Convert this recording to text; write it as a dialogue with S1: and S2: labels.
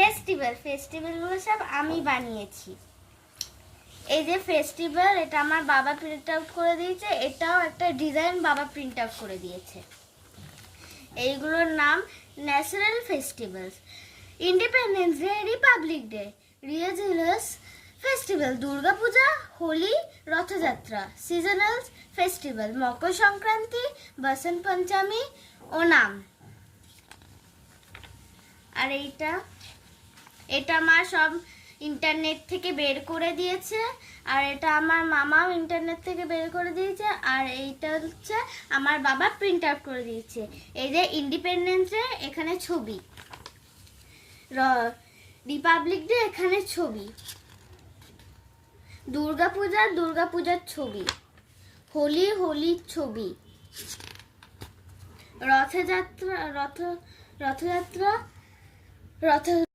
S1: ফেস্টিভ্যালগুলো সব আমি বানিয়েছি। এই যে ফেস্টিভ্যাল, এটা আমার বাবা প্রিন্ট আউট করে দিয়েছে। এটাও একটা ডিজাইন বাবা প্রিন্ট আউট করে দিয়েছে। এইগুলোর নাম national festivals: independence day, republic day, religious festival, Durga Puja, Holi, Rath Yatra, seasonal festival, Makar Sankranti, বসন্ত পঞ্চমী, ওনাম। আর এটা আমার সব ইন্টারনেট থেকে বের করে দিয়েছে। আর এটা আমার মামাও ইন্টারনেট থেকে বের করে দিয়েছে। আর এইটা হচ্ছে আমার বাবা প্রিন্ট আউট করে দিয়েছে। এই যে ইন্ডিপেন্ডেন্স ডে, এখানে ছবি, রিপাবলিক ডে, এখানে ছবি, দুর্গাপূজার ছবি, হোলির ছবি, রথযাত্রা